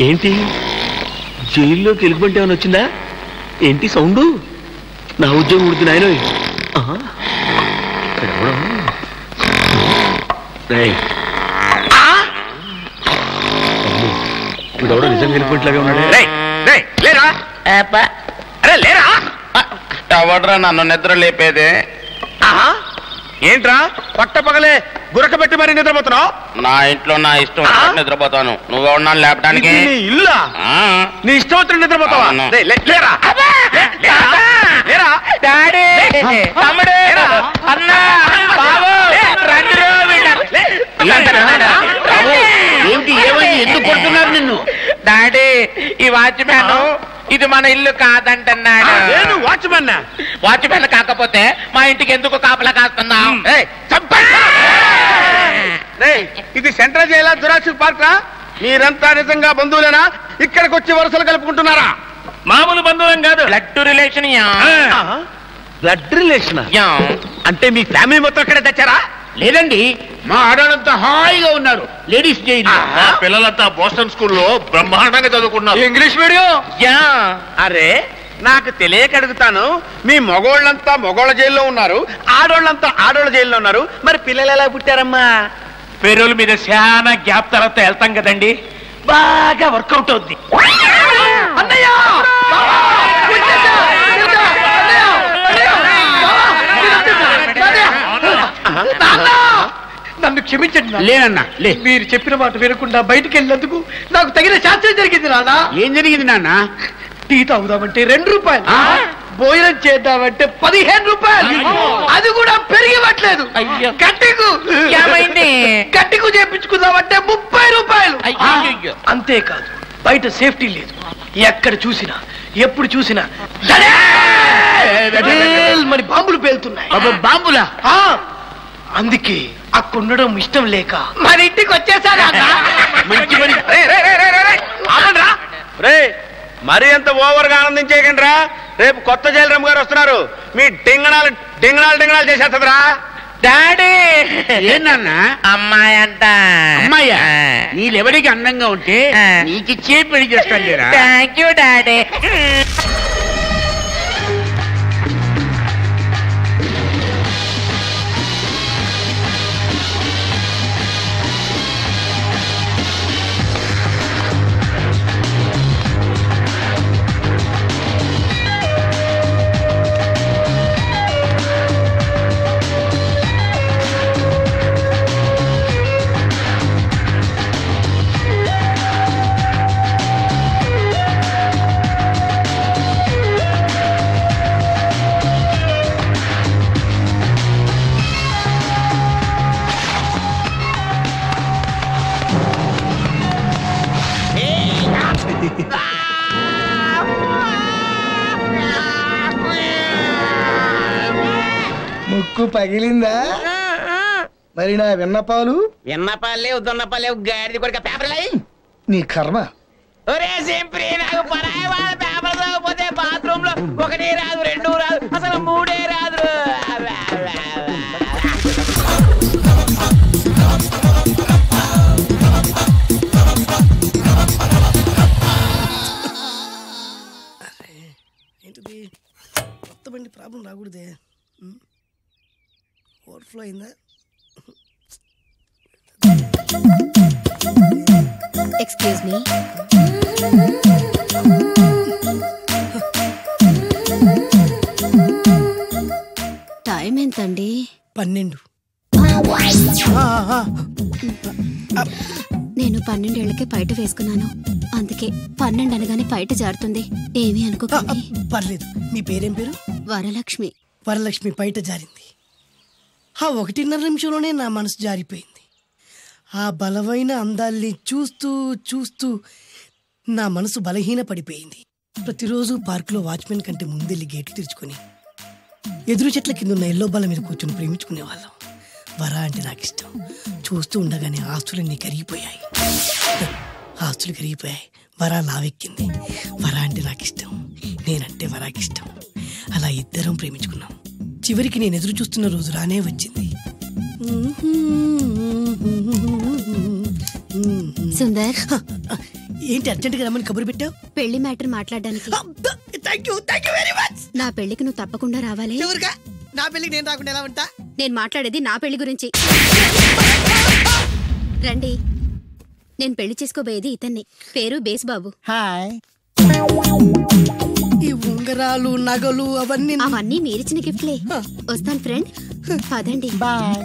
ఏంటి జైల్లోకి ఎలుగుబంటి ఏమైనా వచ్చిందా? ఏంటి సౌండు? నా ఉద్యోగం ఉడుతుంది ఆయన. వీడెవడో నిజంగా ఎలుగుబంటిలాగా ఉన్నాడే. లేరా? అరే లేరా? ఎవడ్రా నన్ను నిద్ర లేపేదే? ఏంట్రా పట్ట పగలే గురక పెట్టి మరి నిద్రపోతున్నావు? నా ఇంట్లో నా ఇష్టం నిద్రపోతాను. నువ్వెవడా లేపడానికి? ఇల్లా? నీ ఇష్టం వచ్చిన నిద్రపోతావా? లేరా? ఏంటి ఏమైంది? ఎందుకు కొడుతున్నారు నిన్ను? డాడీ ఈ వాచ్మ్యాన్ ఇది మన ఇల్లు కాదంటున్నాడు. వాచ్మెన్? వాచ్మ్యాన్ కాకపోతే మా ఇంటికి ఎందుకు కాపలా కాస్తున్నావు? ఇది సెంట్రల్ జైలా జురాసిక్ పార్క్ రా? మీరంతా నిజంగా బంధువులేనా? ఇక్కడికి వచ్చి వరుసలు కలుపుకుంటున్నారా? మామూలు బంధువులం కాదు, బ్లడ్ రిలేషన్. బ్లడ్ రిలేషన్ అంటే మీ ఫ్యామిలీ మొత్తం ఇక్కడే తెచ్చారా? లేదండి, మా ఆడవాళ్ళంతా హాయిగా ఉన్నారు లేడీస్ జైలు. పిల్లలంతా బోస్టన్ స్కూల్లో బ్రహ్మాండంగా చదువుకున్నారు. English medium? అరే నాకు తెలియక అడుగుతాను, మీ మగోళ్ళంతా మగోళ్ళ జైల్లో ఉన్నారు, ఆడోళ్ళంతా ఆడోళ్ళ జైల్లో ఉన్నారు, మరి పిల్లలు ఎలా పుట్టారమ్మా? పెరోల్ మీద చాలా గ్యాప్ తర్వాత వెళ్తాం కదండి, బాగా వర్కౌట్ అవుద్ది. నన్ను క్షమించండి. లేనన్నా లే, మీరు చెప్పిన మాట వినకుండా బయటికి వెళ్ళినందుకు నాకు తగిన శాస్త్రం జరిగింది నాన్న. ఏం జరిగింది నాన్న? టీ తాగుదామంటే 2 రూపాయలు, భోజనం చేద్దామంటే 15 రూపాయలు, అది కూడా పెరిగివ్వట్లేదు. కట్టికు చేపించుకుందామంటే 30 రూపాయలు. అంతేకాదు బయట సేఫ్టీ లేదు, ఎక్కడ చూసినా ఎప్పుడు చూసినా మరి బాంబులు పేలుతున్నాయి. బాంబులా? అందుకే అక్కడ ఉండడం ఇష్టం లేక మన ఇంటికి వచ్చేసాను. మంచి పని. రే మరి అంత ఓవర్ గా ఆనందించేయకండి రా, రేపు కొత్త జైలరామ్ గారు వస్తున్నారు, మీ డింగణాలు డింగణాలు డింగణాలు చేసేస్తుందిరా. డాడీ ఏంటన్నా? అమ్మాయి అంట. అమ్మాయ్యా? నీళ్ళెవరికి అందంగా ఉంటే నీకిచ్చే పెళ్లి చేస్తాను లేరా? Thank you daddy. ముక్కు పగిలిందా? మరి నా విన్నపాలు? విన్నపాలు లేవు, దున్నపాలు లేవు, గాడిది కొడుక పేపర్ లై. నీ కర్మ. ఒరే సింప్రి, నాకు పరాయి వాళ్ళ పేపర్ చదవకపోతే బాత్రూమ్ లో 1 రాదు 2 రాదు అసలు 3 రాదు. ఏంటిది కొత్త బండి ప్రాబ్లం రాకూడదే. ఓవర్ఫ్లో అయిందా? ఎక్స్క్యూజ్ మీ, టైం ఎంతండి? 12. నేను 12 ఏళ్లకే పైట వేసుకున్నాను, అందుకే 12 అనగానే పైట జారుతుంది. ఏమీ అనుకోకండి. పర్లేదు. మీ పేరేం పేరు? వరలక్ష్మి. వరలక్ష్మి పైట జారింది. ఆ 1.5 నిమిషంలోనే నా మనసు జారిపోయింది. ఆ బలమైన అందాల్ని చూస్తూ చూస్తూ నా మనసు బలహీన పడిపోయింది. ప్రతిరోజు పార్కులో వాచ్మెన్ కంటే ముందెళ్ళి గేట్లు తెరుచుకొని ఎదురు చెట్ల కింద ఉన్న ఎల్లో బాల మీద కూర్చొని ప్రేమించుకునేవాళ్ళం. వర అంటే నాకు ఇష్టం. చూస్తూ ఉండగానే ఆస్తులన్నీ కరిగిపోయాయి. ఆస్తులు కరిగిపోయాయి, వర లావెక్కింది. వర అంటే నాకు ఇష్టం, నేనంటే వరాకి ఇష్టం. అలా ఇద్దరం ప్రేమించుకున్నాం. చివరికి నేను ఎదురు చూస్తున్న రోజు రానే వచ్చింది. సుందర్, ఏంటి అర్జెంట్గా రమ్మని కబురు పెట్టావు? పెళ్లి మ్యాటర్ మాట్లాడడానికి. Thank you very much. నా పెళ్లికి నువ్వు తప్పకుండా రావాలి. ఎవరుగా? నా పెళ్లికి నేను రాకుండా ఎలా ఉంటా? నేను మాట్లాడేది నా పెళ్లి గురించి. రండి, నేను పెళ్లి చేసుకోబోయేది ఇతన్ని. పేరు బేస్బాబు. హాయ్. ఈ ఉంగరాలు నగలు అవన్నీ మీరిచ్చిన గిఫ్ట్లే. వస్తాను ఫ్రెండ్, పదండి. బాయ్.